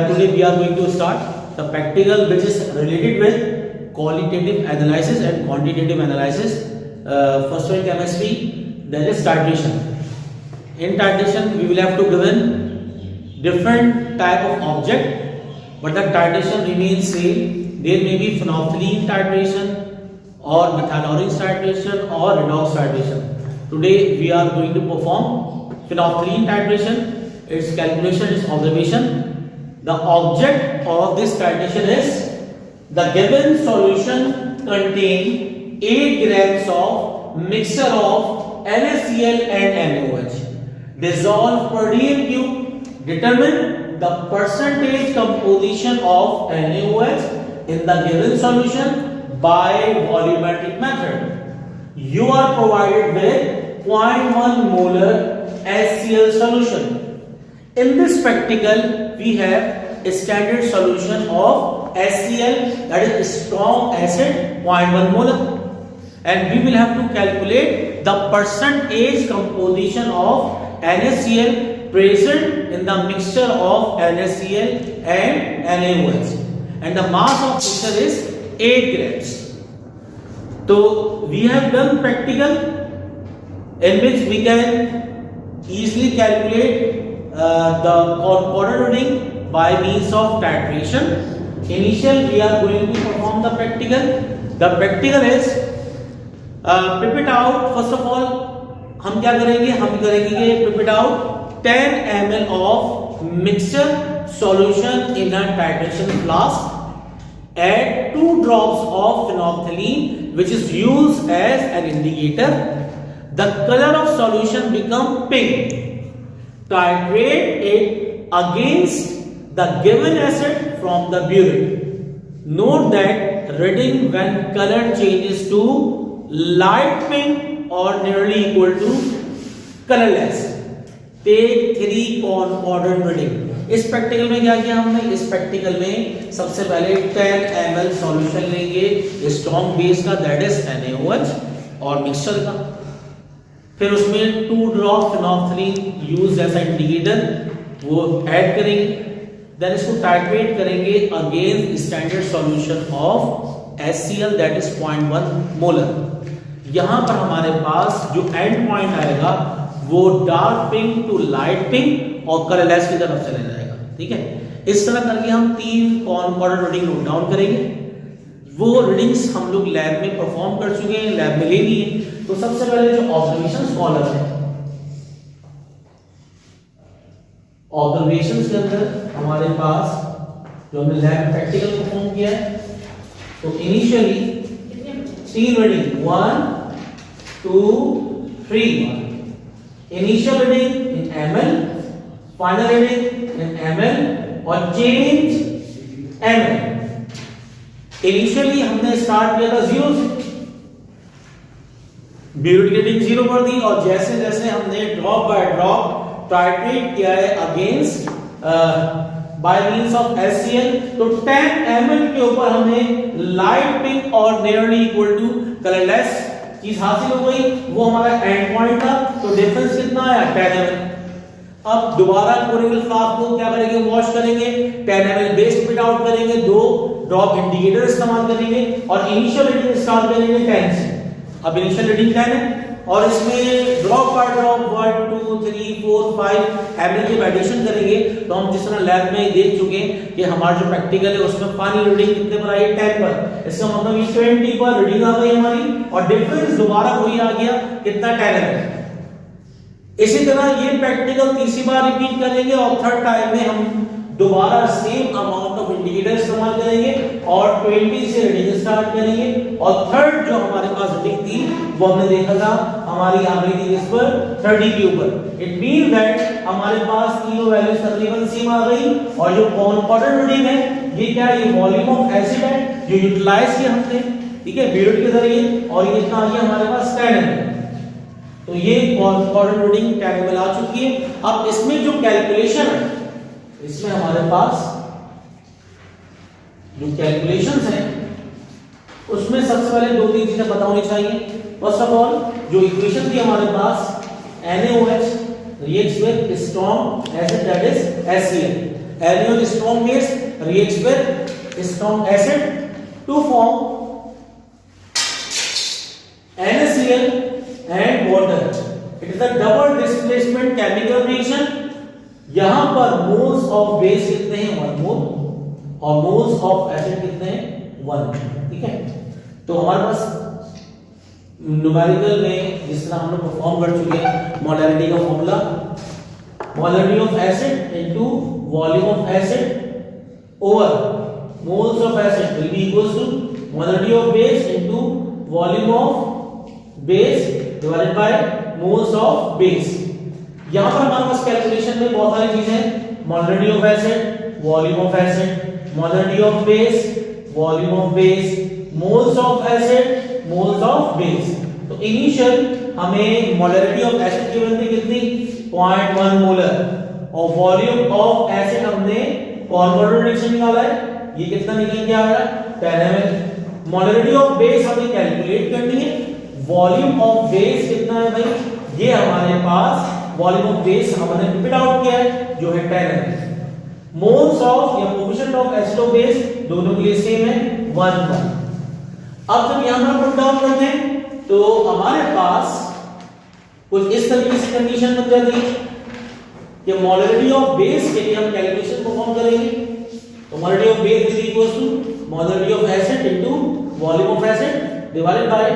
Today we are going to start the practical which is related with qualitative analysis and quantitative analysis. First one chemistry, that is titration. In titration we will have to given different type of object, but the titration remains same. There may be phenolphthalein titration or methyl titration or redox titration. Today we are going to perform phenolphthalein titration. Its calculation is observation. The object of this titration is the given solution contain 8 grams of mixture of NaCl and NaOH. Dissolve per dm cube. Determine the percentage composition of NaOH in the given solution by volumetric method. You are provided with 0.1 molar HCl solution. In this practical, we have a standard solution of HCl, that is strong acid 0.1 molar, and we will have to calculate the percentage composition of NaCl present in the mixture of NaCl and NaOH, and the mass of mixture is 8 grams. So we have done practical in which we can easily calculate the quadrant reading by means of titration. Initially we are going to perform the practical. The practical is prep it out. First of all हम क्या करेंगे, हम करेंगे prep it out 10 ml of mixture solution in a titration flask. Add 2 drops of phenolphthalein which is used as an indicator. The color of solution become pink. Titrate it against the given acid from the burette. Note that reading when color changes to light pink or nearly equal to colorless. Take 3 quadrant reading. इस practical में क्या किया हमने? इस practical में सबसे पहले 10 ml solution लेंगे स्ट्रॉन्ग बेस का, दैट इज NaOH और मिक्सचर का. फिर उसमें 2 drop phenolphthalein use as indicator वो ऐड करेंगे. देन इसको टाइट्रेट करेंगे against standard solution of HCl that is 0.1 molar. यहां पर हमारे पास जो एंड पॉइंट आएगा वो dark pink to light pink और कलरलेस की तरफ चले जाएगा. ठीक है, इस तरह करके हम 3 क्वाड्रेंट रीडिंग नोट डाउन करेंगे. वो रीडिंग्स हम लोग लैब में परफॉर्म कर चुके हैं, लैब में ले लिए. तो सबसे पहले जो ऑब्जर्वेशंस कॉलम है, ऑब्जर्वेशंस के अंदर हमारे पास जो हमने लैब प्रैक्टिकल परफॉर्म किया है, तो initially 3 reading 1 2 3. Initial reading in ml, final reading in ml और चेंज ml. इनिशियली हमने स्टार्ट किया था 0 से, ब्यूरेट रीडिंग 0 कर दी, और जैसे जैसे हमने ड्रॉप बाय ड्रॉप टाइट्रेट किया है against by means of HCl, तो 10 ml के ऊपर हमें लाइट पिंक और नियरली इक्वल टू कलरलेस चीज हासिल हो गई. वो हमारा एंड पॉइंट था. तो डिफरेंस कितना आया? 10 ml. अब दोबारा कोरियल फ्लास्क को क्या करेंगे? वॉश करेंगे, 10 ml बेस स्पिट आउट करेंगे, 2 ड्रॉप इंडिकेटर इस्तेमाल करेंगे और इनिशियल रीडिंग स्टार्ट करेंगे 10 से. अब इनिशियल रीडिंग 10 है और इसमें ड्रॉप बाय ड्रॉप 1 2 3 4 5 ml की एडिशन करेंगे. तो हम जिस तरह लैब में देख चुके हैं कि हमारा जो प्रैक्टिकल है उसमें फाइनल रीडिंग कितने पर आई है? 10 पर. इसका मतलब ये 20 पर रीडिंग आ गई हमारी और डिफरेंस दोबारा वही आ गया कितना? 10 ml. इसी तरह ये प्रैक्टिकल तीसरी बार रिपीट करेंगे और थर्ड टाइम में हम दोबारा सेम अमाउंट ऑफ इंडिकेटर इस्तेमाल करेंगे और 20 से रीडिंग स्टार्ट करेंगे. और थर्ड जो हमारे पास रीडिंग थी वो हमने देखा था हमारी आ गई थी इस पर 30 के ऊपर. इट मीन दैट हमारे पास तीनों वैल्यूज तकरीबन सेम आ गई. और जो कॉन्कॉर्डेंट रीडिंग है ये क्या है? ये वॉल्यूम ऑफ एसिड है जो यूटिलाइज किया हमने, ठीक है, ब्यूरेट के जरिए, और ये कितना आ गया हमारे पास 10 ml. तो ये क्वाड्रेंट रूटिंग 10 ml आ चुकी है। अब इसमें जो कैलकुलेशन है, इसमें हमारे पास जो कैलकुलेशंस हैं उसमें सबसे पहले दो तीन चीजें पता होनी चाहिए। फर्स्ट ऑफ ऑल जो इक्वेशन थी हमारे पास, NaOH reacts with strong acid, that is HCl. NaOH strong base reacts with strong acid to form NaCl and water. It is a double displacement chemical reaction. यहां पर moles of base कितने हैं? 1 mole और moles of acid कितने हैं? 1। ठीक है, तो हमारे पास न्यूमेरिकल में जिस तरह हम लोग परफॉर्म कर चुके हैं, मोलैरिटी का formula, molarity of acid into volume of acid over moles of acid will be equals to molarity of base into volume of base divided by moles of base. यहां पर हमारे पास कैलकुलेशन में बहुत सारी चीजें हैं, molarity of acid, volume of acid, molarity of base, volume of base, moles of acid, moles of base. तो initial हमें मोलैरिटी ऑफ एसिड गिवन थी कितनी? 0.1 मोलर और वॉल्यूम ऑफ एसिड हमने कॉन्वर्टर रिएक्शन निकाला है, ये कितना निकल के आ रहा है? 10 ml। मोलैरिटी ऑफ बेस हमें कैलकुलेट करनी है, वॉल्यूम ऑफ बेस कितना है भाई? ये हमारे पास वॉल्यूम ऑफ बेस हमने रिपीट आउट किया है जो है 10 ml। मोल्स ऑफ या कोएफिशिएंट ऑफ एसिड और बेस दोनों के लिए सेम है 1:1। अब जब यहां पर पुट डाउन करते हैं तो हमारे पास कुछ इस तरीके से कंडीशन बन जाती है कि मोलैरिटी ऑफ बेस के लिए हम कैलकुलेशन परफॉर्म करेंगे। तो molarity of base is equal to molarity of acid into volume of acid divided by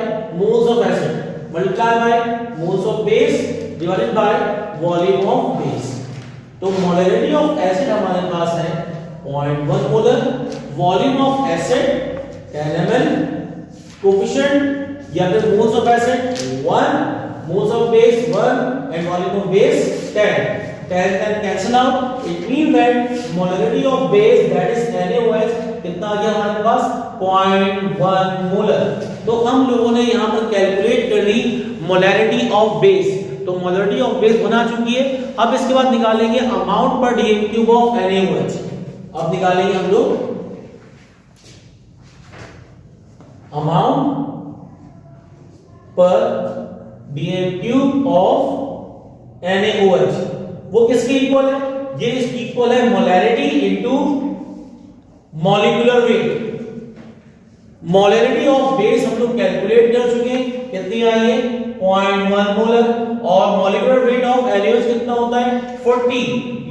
moles of acid multiply by moles of base divided by volume of base. तो molarity of acid हमारे पास है 0.1 molar, volume of acid 10 ml, coefficient या फिर moles of acid 1, moles of base 1 and volume of base 10 can cancel out. It means that molarity of base, that is NaOH, कितना आ गया हमारे पास? 0.1 molar. तो हम लोगों ने यहाँ पर कैलकुलेट कर ली मोलैरिटी ऑफ बेस, तो मोलैरिटी ऑफ बेस बना चुकी है। अब इसके बाद निकालेंगे अमाउंट पर डीएम क्यूब ऑफ NaOH। अब निकालेंगे हम लोग अमाउंट पर डीएम क्यूब ऑफ NaOH। वो किसके इक्वल है? ये इसकी इक्वल है molarity into molecular weight. Molarity of base हम लोग कैलकुलेट कर चुके हैं, कितनी आई है? 0.1 मोलर। और मॉलिक्यूलर वेट ऑफ NaOH कितना होता है? 40।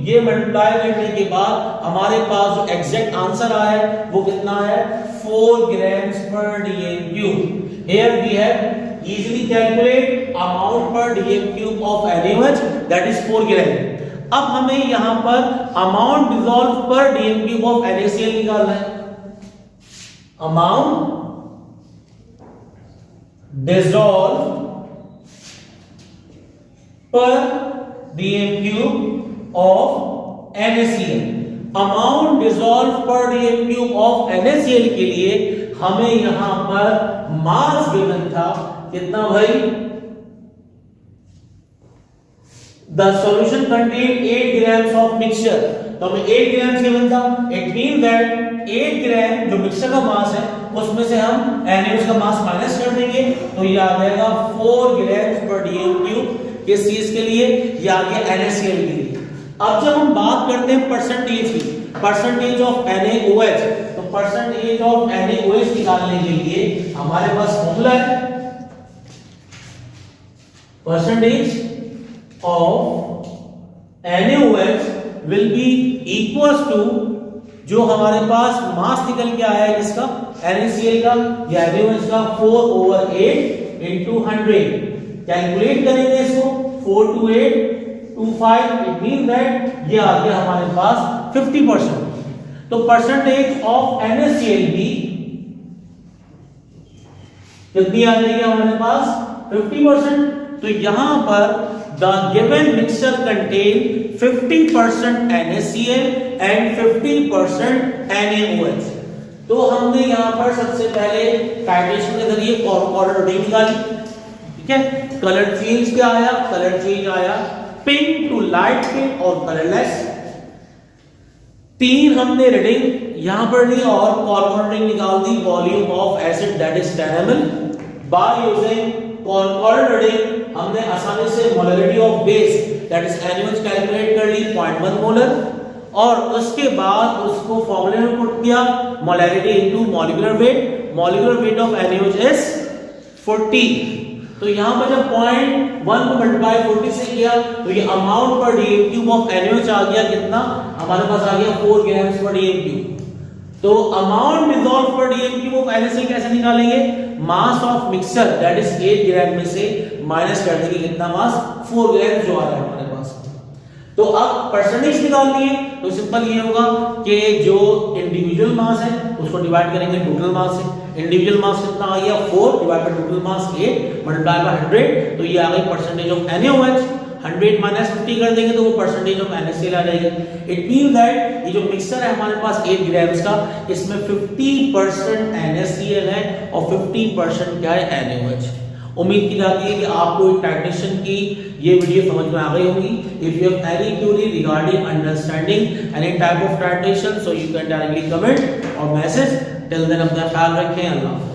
ये मल्टीप्लाई करने के बाद हमारे पास जो एग्जैक्ट आंसर आया है वो कितना है? 4 grams per dm cube. Here we have easily calculate amount per dm cube of NaOH, that is 4 gram. अब हमें यहां पर अमाउंट डिसॉल्व पर डीएम क्यूब ऑफ NaCl निकालना है। अमाउंट डिसॉल्व पर DM cube of NaCl। Amount dissolve पर DM cube of NaCl के लिए हमें यहां पर मास गिवन था कितना भाई? The solution contained 8 grams of mixture, तो हमें 8 grams गिवन था। It means that 8 ग्राम जो मिक्सचर का मास है उसमें से हम NaOH का मास माइनस कर देंगे, तो ये आ जाएगा 4 grams per dm cube। किस चीज के लिए? ये आ गया NaCl के लिए। अब जब हम बात करते हैं परसेंटेज की, परसेंटेज ऑफ NaOH, तो परसेंटेज ऑफ NaOH निकालने के लिए हमारे पास फॉर्मूला है, percentage of NaOH will be equals to जो हमारे पास मास निकल के आया है किसका? NaCl का या NaOH का 4/8 into 100। कैलकुलेट करेंगे इसको, 4 to 8 25। इट मीन दैट ये आ गया हमारे पास 50%। तो परसेंटेज ऑफ NaCl भी कितनी आ जाएगी हमारे पास? 50%। तो यहां पर the given mixture contain 50% NaCl and 50% NaOH। तो हमने यहां पर सबसे पहले टाइट्रेशन के जरिए क्वाड्रेंट रूटिंग निकाली। ठीक है। कलर चेंज क्या आया, कलर चेंज आया पिंक टू लाइट पिंक और कलरलेस। 3 हमने रीडिंग यहां पर ली और कॉर्नर निकाल the volume of acid that is 10 ml। By using corner reading हमने आसानी से molarity of base that is NaOH calculate कर ली 0.1 मोलर और उसके बाद उसको फॉर्मूले में पुट किया molarity into molecular weight. Molecular weight of NaOH is 40। तो यहां पर जब 0.1 को मल्टीप्लाई 40 से किया तो ये अमाउंट पर डीएम क्यूब ऑफ NaOH आ गया कितना, हमारे पास आ गया 4 ग्राम्स पर डीएम क्यूब। तो अमाउंट डिसॉल्व पर डीएम क्यूब ऑफ NaCl कैसे निकालेंगे, mass of mixture that is 8 ग्राम में से माइनस कर देंगे कितना मास 4 ग्राम जो आ रहा है हमारे पास। तो अब परसेंटेज निकालनी है तो सिंपल ये होगा कि जो इंडिविजुअल मास है उसको डिवाइड करेंगे टोटल मास से। इंडिविजुअल मास कितना आ गया 4 divide by total mass 8 multiply by 100 तो ये आ गई परसेंटेज ऑफ NaOH। 100 माइनस 50 कर देंगे तो वो परसेंटेज ऑफ NaCl आ जाएगी। इट मींस दैट ये जो मिक्सचर है हमारे पास 8 ग्राम्स का इसमें 50% NaCl है और 50% क्या है NaOH। उम्मीद की जाती है कि आपको टाइट्रेशन की ये वीडियो समझ में आ गई होगी। If you have any query regarding understanding any type of titration so you can directly comment और मैसेज। टिल देन अपना ख्याल रखें, अल्लाह हाफ़िज़।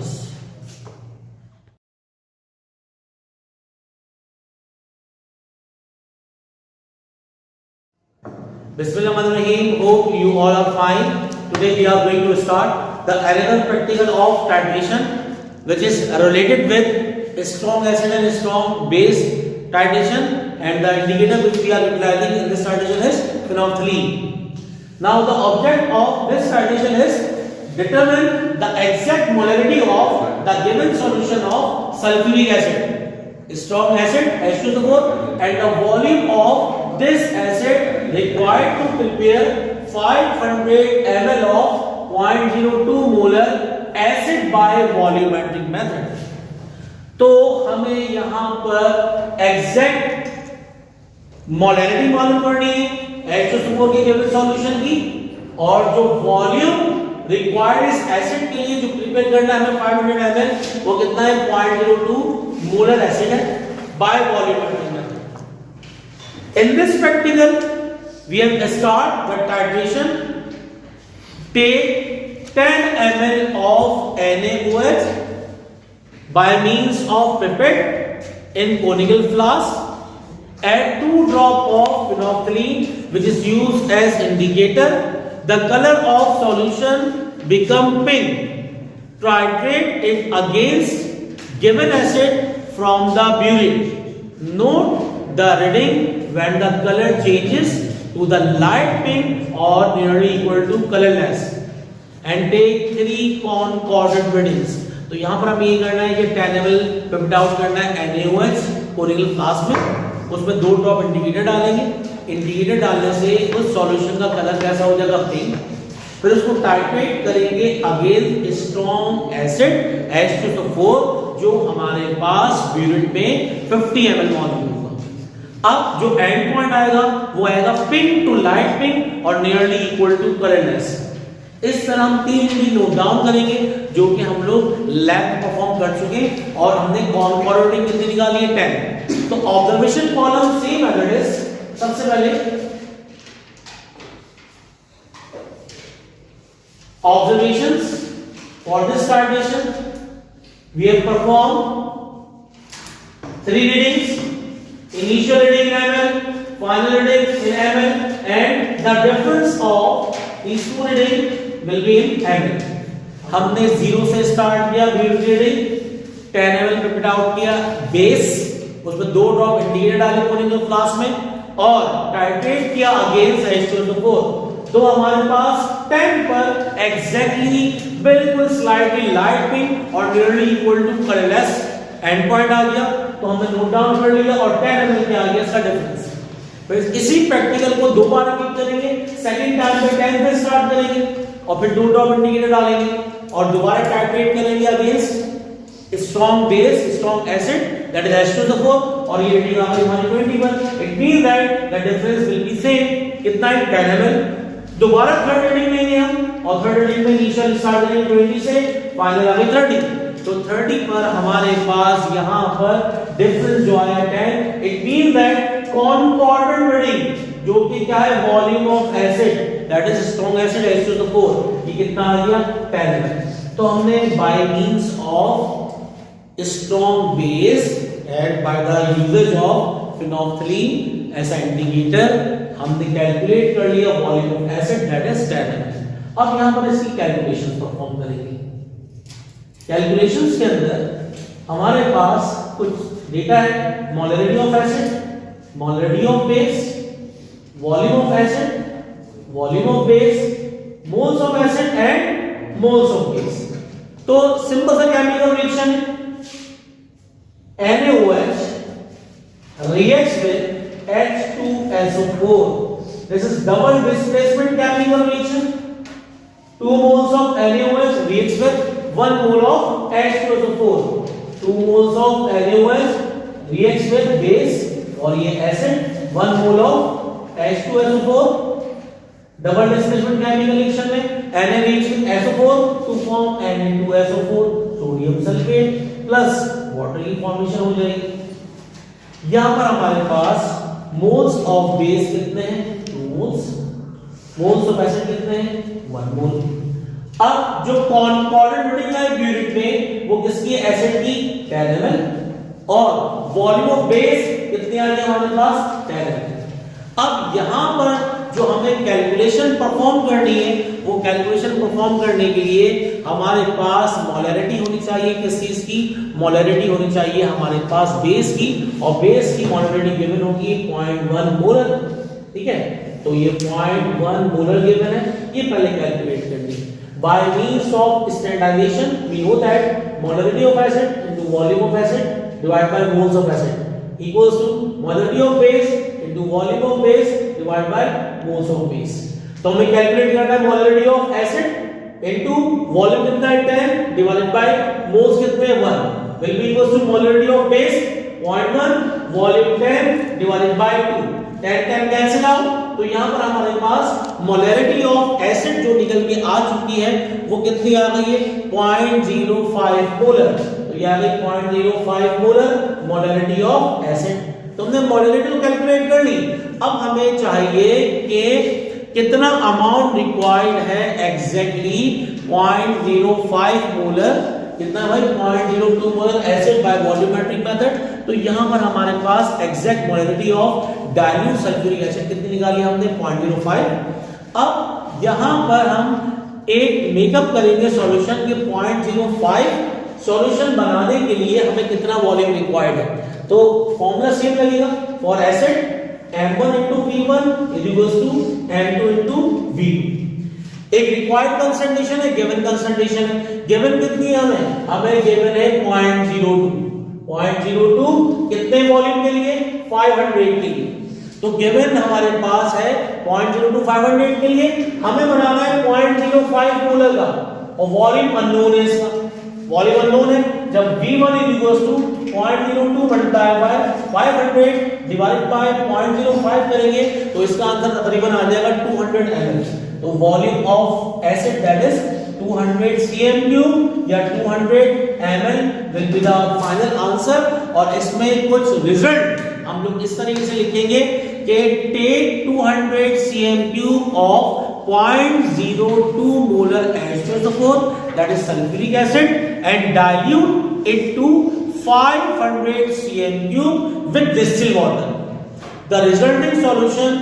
Bismillahirrahmanirrahim. Hope you all are fine. Today we are going to start the another practical of titration, which is related with strong acid and strong base titration, and the indicator which we are utilizing in this titration is phenolphthalein. Now the object of this titration is determine the exact molarity of the given solution of sulfuric acid. Strong acid H2SO4 and the volume of this acid required to prepare 500 ml of 0.02 molar acid by volumetric method. तो हमें यहां पर exact molarity मालूम करनी है H2SO4 के given solution की और जो वॉल्यूम रिक्वायर्ड इस एसिड के लिए जो प्रिपेयर करना है हमें 500 ml वो कितना है 0.02 मोलर एसिड है by volumetric method. In this practical we have start the titration. Take 10 ml of NaOH by means of pipette in conical flask. Add 2 drops of phenolphthalein which is used as indicator. The color of solution become pink. Titrate it against given acid from the burette. Note the reading when the color changes to the light pink or nearly equal to colorless. And take 3 concordant readings. तो यहाँ पर हमें ये करना है कि 10 ml पिप्ड out करना है NaOH कोनिकल फ्लास्क में, उसमें 2 ड्रॉप इंडिकेटर डालेंगे। इंडिकेटर डालने से उस सॉल्यूशन का कलर कैसा हो जाएगा पिंक। फिर उसको टाइट्रेट करेंगे अगेंस्ट स्ट्रॉन्ग एसिड H2SO4 जो हमारे पास ब्यूरेट में 50 ml मौजूद होगा। अब जो एंड पॉइंट आएगा वो आएगा पिंक टू लाइट पिंक और नियरली इक्वल टू कलरलेस। इस तरह हम 3 रीडिंग नोट डाउन करेंगे जो कि हम लोग लैब में परफॉर्म कर चुके हैं और हमने कॉन्कॉर्डेंट रीडिंग कितनी निकाली है 10। तो observation column same method is सबसे पहले observations for this titration we have performed 3 readings, initial reading in ml, final reading in ml, and the difference of these 2 reading will be in ml. हमने 0 से start किया burette reading, 10 ml पिप्ड out किया base, उसमें 2 drop indicator डाले conical flask में और titrate किया against H2SO4। तो हमारे पास 10 पर एग्जैक्टली बिल्कुल स्लाइटली लाइट पिंक और nearly equal to colourless end point आ गया। तो हमने नोट डाउन कर लिया और 10 ml पे आ गया इसका डिफरेंस। फिर इसी प्रैक्टिकल को दोबारा रिपीट करेंगे, सेकंड टाइम पे 10 पे स्टार्ट करेंगे और फिर 2 ड्रॉप इंडिकेटर डालेंगे और दोबारा टाइट्रेट करेंगे against strong base strong acid that is H2SO4 और ये रीडिंग आ गई हमारी 21। It means that the difference will be same, कितना है 10 ml। दोबारा थर्ड रीडिंग लेंगे हम और थर्ड रीडिंग में इनिशियल स्टार्ट करेंगे 20 से फाइनल आ गई 30। तो 30 पर हमारे पास यहां पर डिफरेंस जो आया 10, it means that concordant reading जो कि क्या है volume of acid that is strong acid H2SO4 ये कितना आ गया 10 ml। तो हमने by means of strong base and by the usages of phenolphthalein ऐसा इंडिकेटर हमने कैलकुलेट कर लिया volume of acid that is 10 ml। अब यहां पर इसकी कैलकुलेशन परफॉर्म करेंगे। कैलकुलेशंस के अंदर हमारे पास कुछ डेटा है, molarity of acid, molarity of base, volume of acid, volume of base, moles of acid and moles of base. तो सिंपल सा chemical reaction NaOH reacts with H2SO4. This is double displacement chemical reaction. 2 moles of NaOH reacts with 1 mole of H2SO4. 2 moles of NaOH reacts with base और ये acid 1 mole of H2SO4. Double displacement chemical reaction में Na reacts with SO4 to form Na2SO4 sodium sulphate plus water की formation हो जाएगी। यहां पर हमारे पास moles of base कितने हैं 2 मोल्स, मोल्स ऑफ एसिड कितने हैं 1 मोल। अब जो कॉनकॉर्डेंट रीडिंग है यूनिट में वो किसकी है एसिड की 10 ml और वॉल्यूम ऑफ बेस कितनी आ गई हमारे पास 10 ml। अब यहां पर जो हमें कैलकुलेशन परफॉर्म करनी है वो कैलकुलेशन परफॉर्म करने के लिए हमारे पास मोलरिटी होनी चाहिए, किस चीज की मोलरिटी होनी चाहिए हमारे पास बेस की, और बेस की मोलरिटी गिवन होगी 0.1 मोलर। ठीक है, तो ये 0.1 मोलर गिवन है, ये पहले कैलकुलेट करनी है। By means of standardization we know that molarity of acid into volume of acid divide by moles of acid equals to molarity of base into volume of base divide by moles of base. तो हमें calculate करना है molarity of acid into volume कितना है 10 divided by moles कितने 1 will be equals to molarity of base 0.1 volume 10 divided by 2 10 cancel out. तो यहां पर हमारे पास मोलरिटी ऑफ एसिड जो निकल के आ चुकी है वो कितनी आ गई है 0.05 मोलर। तो ये आ गई 0.05 मोलर मोलरिटी ऑफ एसिड। तो हमने मोलरिटी को कैलकुलेट कर ली। अब हमें चाहिए कि कितना अमाउंट रिक्वायर्ड है एग्जैक्टली 0.05 मोलर, कितना भाई 0.02 molar acid by volumetric method. तो यहां पर हमारे पास exact molarity of dilute sulphuric acid कितनी निकाली हमने 0.05। अब यहां पर हम एक मेकअप करेंगे सॉल्यूशन के 0.05 सॉल्यूशन बनाने के लिए हमें कितना वॉल्यूम रिक्वायर्ड है। तो फॉर्मूला सेम लगेगा for acid m1 into v1 is equals to m2 into v2। एक रिक्वायर्ड कंसंट्रेशन है, गिवन कंसंट्रेशन है, गिवन कितनी है हमें गिवन है 0.02 कितने वॉल्यूम के लिए 500 के लिए। तो गिवन हमारे पास है 0.02 500 के लिए, हमें बनाना है 0.05 मोलर का और वॉल्यूम अननोन है इसका, वॉल्यूम अननोन है। जब v1 is equals to 0.02 multiply by 500 divide by 0.05 करेंगे तो इसका आंसर तकरीबन आ जाएगा 200 ml। तो volume of acid that is 200 cm³ या 200 ml will be the final answer. और इसमें कुछ रिजल्ट हम लोग इस तरीके से लिखेंगे कि take 200 cm³ of 0.02 molar H2SO4 that is sulfuric acid and dilute it to 500 cm³ with distilled water. The resulting solution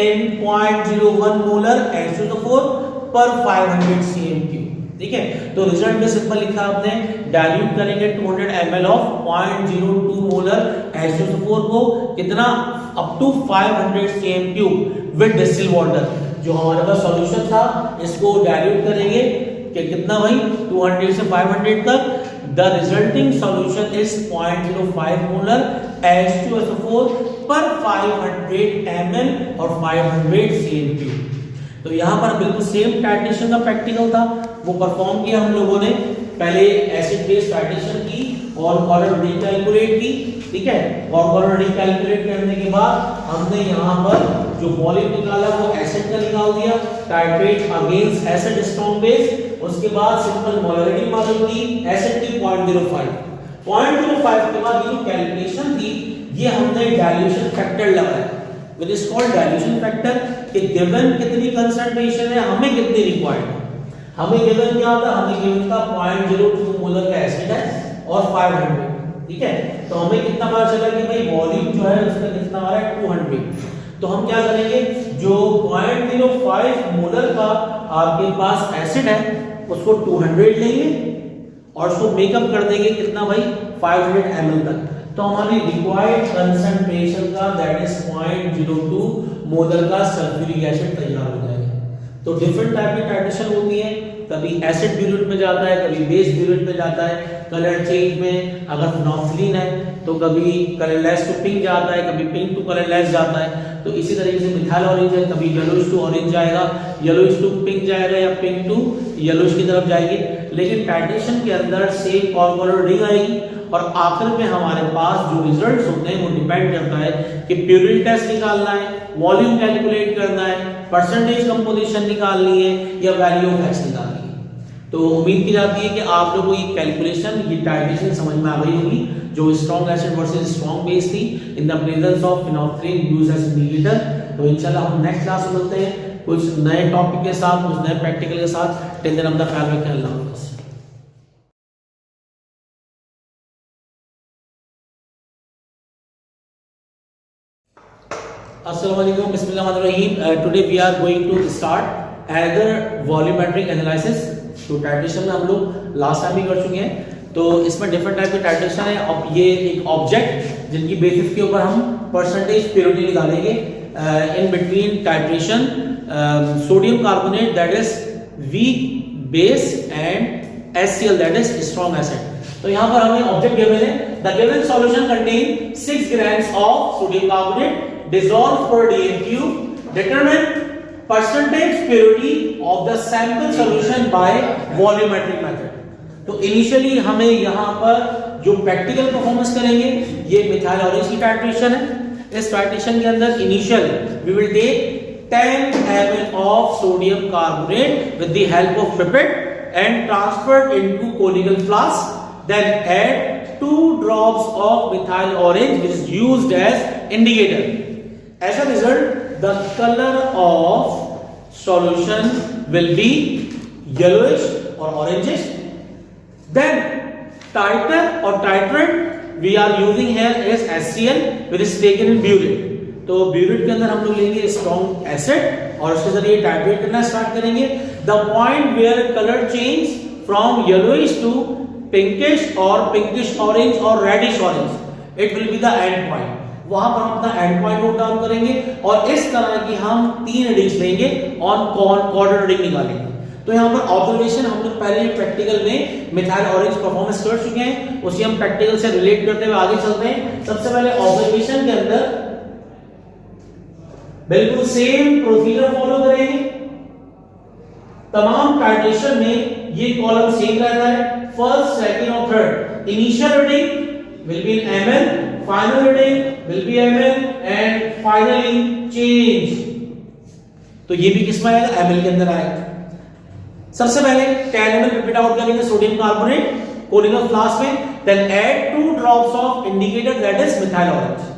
in 0.01 molar H2SO4 per 500 cm³। ठीक है, तो रिजल्ट में सिंपल लिखा आपने डाइल्यूट करेंगे 200 ml ऑफ 0.02 मोलर H2SO4 को कितना up to 500 cm³ with distilled water. जो हमारे पास सॉल्यूशन था इसको डाइल्यूट करेंगे कि कितना भाई 200 से 500 तक। The resulting solution is 0.05 molar H2SO4 पर 500 ml और 500 cm³। तो यहाँ पर बिल्कुल सेम टाइट्रेशन का प्रैक्टिकल था, वो परफॉर्म किया हम लोगों ने। पहले एसिड बेस टाइट्रेशन की और कॉर्डन रिकैलकुलेट की। ठीक है, और कॉर्डन रिकैलकुलेट करने के बाद हमने यहाँ पर जो वॉल्यूम निकाला वो एसिड का निकाल दिया, titrate against acid strong base. उसके बाद सिंपल मोलरिटी मालूम की एसिड की 0.05। 0.05 के बाद ये जो कैलकुलेशन थी ये हमने डाइल्यूशन फैक्टर लगाया, which is called dilution factor, कि गिवन कितनी कंसंट्रेशन है, हमें कितनी रिक्वायर्ड है। हमें गिवन क्या था, हमें गिवन था 0.02 मोलर का एसिड है और 500, ठीक है। तो हमें कितना पता चला कि भाई वॉल्यूम जो है उसका कितना आ रहा है 200। तो हम क्या करेंगे, जो 0.05 मोलर का आपके पास एसिड है उसको 200 लेंगे और उसको मेकअप कर देंगे कितना भाई 500 ml तक। तो हमारी रिक्वायर्ड कंसंट्रेशन का दैट इज 0.02 मोलर का सल्फ्यूरिक एसिड तैयार हो जाएगा। तो डिफरेंट टाइप की टाइट्रेशन होती है, कभी एसिड ब्यूरेट में जाता है, कभी बेस ब्यूरेट में जाता है। कलर चेंज में अगर फिनोल्फिन है तो कभी कलरलेस टू पिंक जाता है, कभी पिंक टू कलरलेस जाता है। तो इसी तरीके से मिथाइल ऑरेंज है, कभी येलोइश टू ऑरेंज जाएगा, येलोइश टू पिंक जाएगा या पिंक टू येलोइश की तरफ जाएगी। लेकिन टाइट्रेशन के अंदर सेम कॉर्पोरेट रिंग आएगी और आखिर में हमारे पास जो रिजल्ट्स होते हैं वो डिपेंड करता है कि प्योरिटी टेस्ट निकालना है, वॉल्यूम कैलकुलेट करना है, परसेंटेज कंपोजिशन निकालनी है या वैल्यू ऑफ एक्स निकालनी है। तो उम्मीद की जाती है कि आप लोगों को ये कैलकुलेशन, ये टाइट्रेशन समझ में आ गई होगी, जो strong acid versus strong base थी in the presence of phenolphthalein used as indicator. तो इंशाल्लाह हम नेक्स्ट क्लास में मिलते हैं कुछ नए टॉपिक के साथ, कुछ नए प्रैक्टिकल के साथ। टिल देन अपना ख्याल रखें। अल्लाह हाफ़िज़। Assalamualaikum, Bismillahirrahmanirrahim. Today we are going to start another volumetric analysis. तो टाइट्रेशन में हम लोग लास्ट टाइम भी कर चुके हैं। तो इसमें डिफरेंट टाइप के टाइट्रेशन है। अब ये एक ऑब्जेक्ट जिनकी बेसिस के ऊपर हम परसेंटेज प्योरिटी निकालेंगे in between titration sodium carbonate that is weak base and HCl that is strong acid. तो यहाँ पर हमें ऑब्जेक्ट गिवन है, the given solution contain 6 grams of sodium carbonate dissolved per dm cube. Determine percentage purity of the sample solution by volumetric method. तो initially हमें यहाँ पर जो प्रैक्टिकल परफॉर्मेंस करेंगे ये मिथाइल ऑरेंज की टाइट्रेशन है। इस टाइट्रेशन के अंदर initial we will take 10 ml of sodium carbonate with the help of pipette and transfer into conical flask. Then add 2 drops of methyl orange which is used as indicator. As a result, the color of solution will be yellowish or orangish. Then titer or titrant we are using here is HCl which is taken in burette. तो burette के अंदर हम लोग लेंगे strong acid और उसके जरिए titrate करना स्टार्ट करेंगे. The point where color change from yellowish to pinkish or pinkish orange or reddish orange, it will be the end point. वहां पर हम अपना एंड पॉइंट नोट डाउन करेंगे और इस तरह की हम 3 रीडिंग्स लेंगे ऑन क्वार्टर रीडिंग निकालेंगे। तो यहाँ पर ऑब्जर्वेशन हम लोग पहले प्रैक्टिकल में मिथाइल ऑरेंज परफॉर्मेंस कर चुके हैं, उसी हम प्रैक्टिकल से रिलेट करते हुए आगे चलते हैं। सबसे पहले ऑब्जर्वेशन के अंदर बिल्कुल सेम प्रोसीजर फॉलो करेंगे। तमाम टाइट्रेशन में ये कॉलम सेम रहता है, फर्स्ट, सेकंड और third. Initial reading will be in ml, final reading will be ml and finally change। तो ये भी किस में आएगा, ml के अंदर आएगा। सबसे पहले 10 ml पिपेट आउट करेंगे सोडियम कार्बोनेट कोनिकल फ्लास्क में, then add 2 drops of indicator that is methyl orange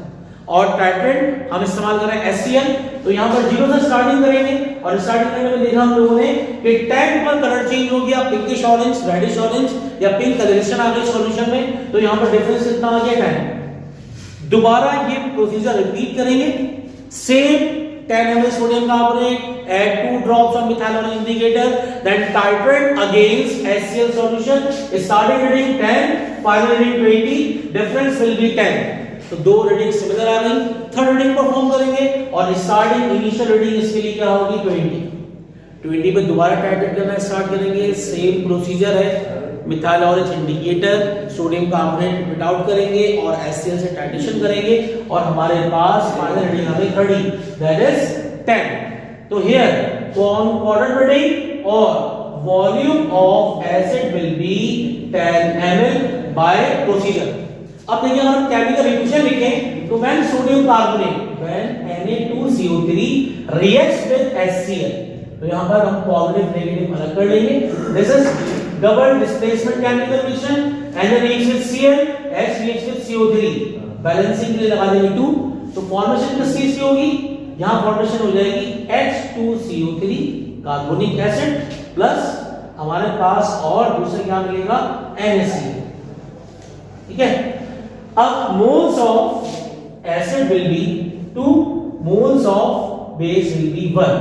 और टाइट्रेंट हम इस्तेमाल कर रहे हैं HCl। तो यहाँ पर 0 से स्टार्टिंग करेंगे और स्टार्टिंग करने में देखा हम लोगों ने कि 10 पर कलर चेंज हो गया, पिंकिश ऑरेंज, रेडिश ऑरेंज या पिंक कलरेशन आ गई सॉल्यूशन में। तो यहाँ पर डिफरेंस कितना आ गया 10। दोबारा ये प्रोसीजर रिपीट करेंगे, same 10 ml sodium carbonate, add 2 drops of methyl orange indicator, then titrate against HCl solution, starting reading 10, final reading 20, difference will be 10। तो दो रीडिंग सिमिलर आ गई। थर्ड रीडिंग परफॉर्म करेंगे और स्टार्टिंग इनिशियल रीडिंग इसके लिए क्या होगी 20 पे दोबारा टाइट्रेट करना स्टार्ट करेंगे। सेम प्रोसीजर है, methyl orange indicator sodium carbonate pipette out करेंगे और HCl से टाइट्रेशन करेंगे और हमारे पास फाइनल रीडिंग हमें 30 दैट इज 10। तो हियर क्वार्टर रीडिंग और volume of acid will be 10 ml by procedure. अब देखिए अगर हम केमिकल इक्वेशन लिखें तो when sodium carbonate when Na2CO3 reacts with HCl, तो यहां पर हम पॉजिटिव नेगेटिव अलग कर लेंगे। This is double displacement chemical reaction N reacts with Cl, H reacts with CO3, balancing के लिए लगा देंगे 2, तो फॉर्मेशन किसकी सी होगी, यहां फॉर्मेशन हो जाएगी H2CO3 कार्बोनिक एसिड प्लस हमारे पास और दूसरा क्या मिलेगा NaCl, ठीक है। अब moles of acid will B 2, moles of base will be 1।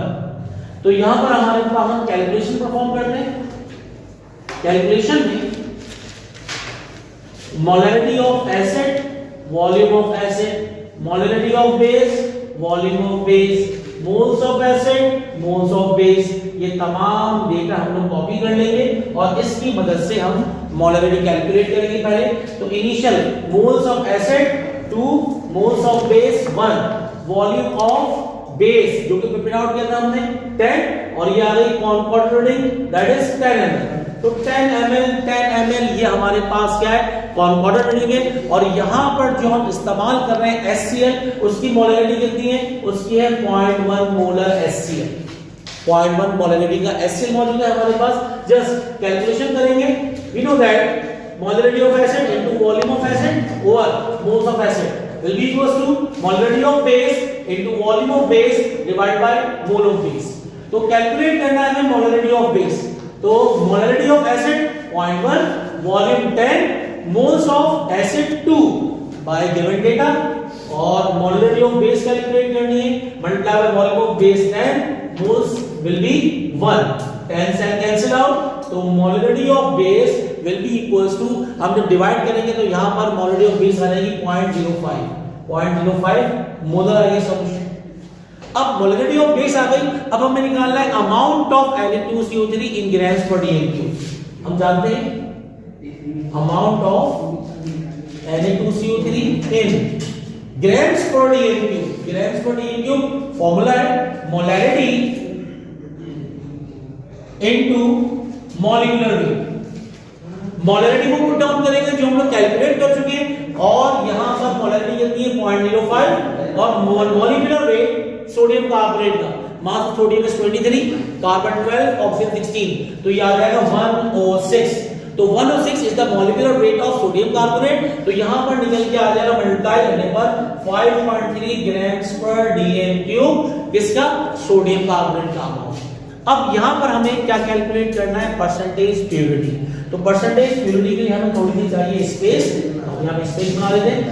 तो यहां पर हमारे पास हम कैलकुलेशन परफॉर्म करते हैं। कैलकुलेशन में molarity of acid, volume of acid, molarity of base, volume of base, moles of acid, moles of base, ये तमाम डेटा हम लोग कॉपी कर लेंगे और इसकी मदद से हम मोलैरिटी कैलकुलेट करेंगे पहले। तो initial moles of acid 2, moles of base 1, volume of base जो कि प्रिपेयर आउट किया था हमने 10 और ये आ गई कॉन्कॉर्डेंट दैट इज 10 ml। तो 10 ml ये हमारे पास क्या है कॉन्कॉर्डेंट रीडिंग है। और यहां पर जो हम इस्तेमाल कर रहे हैं HCl उसकी मोलैरिटी कितनी है, उसकी है 0.1 मोलर HCl, 0.1 मोलैरिटी का HCl मौजूद है हमारे पास। जस्ट कैलकुलेशन करेंगे, we know that molarity of acid into volume of acid over moles of acid will be equals to molarity of base into volume of base divided by mole of base। तो calculate करना है हमें molarity of base। तो molarity of acid 0.1, volume 10, moles of acid 2 by given data और molarity of base calculate करनी है, multiply by volume of base 10, moles will be 1, 10 से cancel out। तो molarity of base will be equals to, हम जब divide करेंगे तो यहां पर मोलैरिटी ऑफ बेस आ जाएगी 0.05 मोलर आ गया सॉल्यूशन। अब मोलैरिटी ऑफ बेस आ गई, अब हमें निकालना है amount of Na2CO3 in grams पर dm³। हम जानते हैं amount of Na2CO3 in grams पर dm³। ग्राम्स पर dm³ फॉर्मूला है molarity into molecular weight. Molarity को पुट डाउन करेंगे जो हम लोग कैलकुलेट कर चुके हैं और यहां पर मोलैरिटी कितनी है 0.05 और मॉलिक्यूलर वेट सोडियम कार्बोनेट का मास सोडियम इज 23, कार्बन 12, ऑक्सीजन 16, तो ये आ जाएगा 106। तो 106 is the molecular weight of sodium carbonate. तो यहां पर निकल के आ जाएगा मल्टीप्लाई करने पर 5.3 ग्राम्स पर dm³, किसका सोडियम कार्बोनेट का अमाउंट। अब यहां पर हमें क्या कैलकुलेट करना है परसेंटेज प्योरिटी। तो परसेंटेज प्योरिटी के लिए हमें थोड़ी सी चाहिए स्पेस, यहां पे स्पेस बना लेते हैं।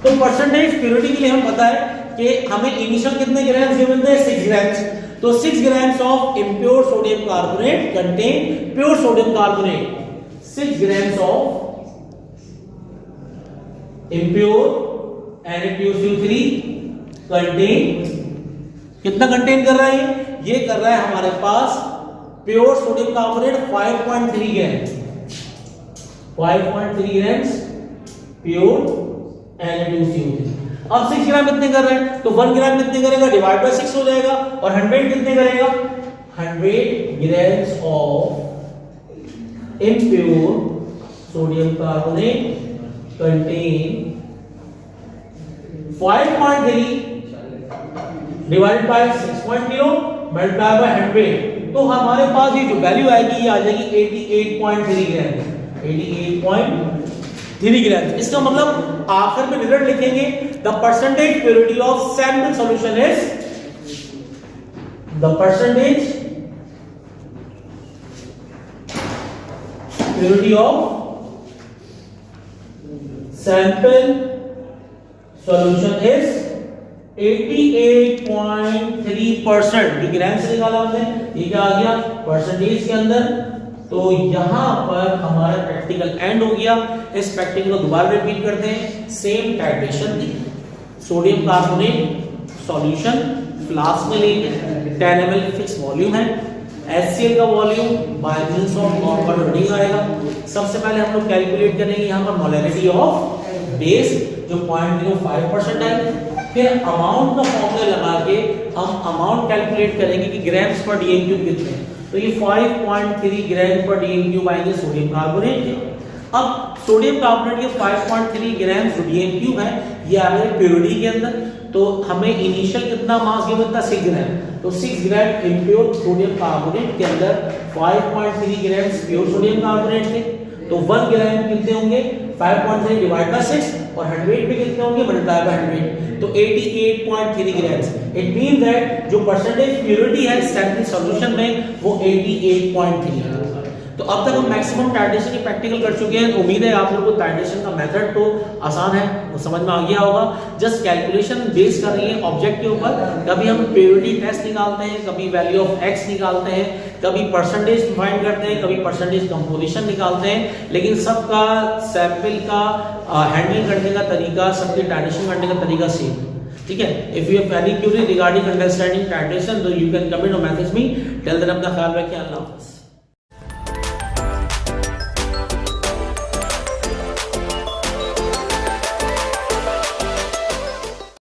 तो परसेंटेज प्योरिटी के लिए हम पता है कि हमें इनिशियल कितने ग्राम्स गिवन थे 6 ग्राम्स। तो 6 grams of impure sodium carbonate contain pure sodium carbonate, 6 grams of impure Na2CO3 contain, कितना कंटेन कर रहा है ये कर रहा है हमारे पास प्योर सोडियम कार्बोनेट 5.3 ग्राम, 5.3 ग्राम्स प्योर Na2CO3। अब 6 ग्राम कितने कर रहे हैं, तो 1 ग्राम कितने करेगा डिवाइड बाय 6 हो जाएगा और 100 कितने करेगा 100 grams of impure sodium carbonate contain 5.3 divided by 6.0 multiply by 100। तो हमारे पास ये जो वैल्यू आएगी ये आ जाएगी 88.3 ग्राम, 88.3 ग्राम। इसका मतलब आखिर में रिजल्ट लिखेंगे the percentage purity of sample solution is, the percentage purity of sample solution is 88.3%। ये ग्राम से निकाला हमने, ये क्या आ गया परसेंटेज के अंदर। तो यहां पर हमारा प्रैक्टिकल एंड हो गया। इस प्रैक्टिकल को दोबारा रिपीट करते हैं। सेम टाइट्रेशन थी, सोडियम कार्बोनेट सॉल्यूशन फ्लास्क में लेंगे, 10 ml फिक्स वॉल्यूम है, HCl का volume by means of concordant reading आएगा। सबसे पहले हम लोग कैलकुलेट करेंगे यहां पर मोलैरिटी ऑफ बेस जो 0.05% है। फिर अमाउंट का फॉर्मूला लगा के हम अमाउंट कैलकुलेट करेंगे कि ग्राम्स पर dm³ कितने हैं। तो ये 5.3 ग्राम पर dm³ आएंगे सोडियम कार्बोनेट के। अब सोडियम कार्बोनेट के 5.3 ग्राम जो dm³ है ये आ गए प्योरिटी के अंदर। तो हमें इनिशियल कितना मास गिवन था 6 ग्राम, तो 6 ग्राम इम्प्योर सोडियम कार्बोनेट के अंदर 5.3 ग्राम प्योर सोडियम कार्बोनेट थे। तो 1 ग्राम कितने होंगे 5.3 डिवाइड बाय 6 और 100 पे कितने होंगे मल्टीप्लाई बाय 100, तो 88.3 ग्राम्स। इट मीन दैट जो परसेंटेज प्योरिटी है सैंपल सॉल्यूशन में वो 88.3 है। तो अब तक हम मैक्सिमम टाइट्रेशन की प्रैक्टिकल कर चुके हैं। उम्मीद है आप लोगों को टाइट्रेशन का मेथड तो आसान है, वो समझ में आ गया होगा। जस्ट कैलकुलेशन बेस कर रही है ऑब्जेक्ट के ऊपर। कभी हम प्योरिटी टेस्ट निकालते हैं, कभी वैल्यू ऑफ एक्स निकालते हैं, कभी परसेंटेज फाइंड करते हैं, कभी परसेंटेज कंपोजिशन निकालते हैं, लेकिन सबका सैंपल का हैंडल करने का तरीका, सबके टाइट्रेशन करने का तरीका सेम है। ठीक है। If you have any query regarding understanding titration, तो यू कैन कमेंट और मैसेज मी। टिल देन अपना ख्याल रखें। अल्लाह हाफ़िज़।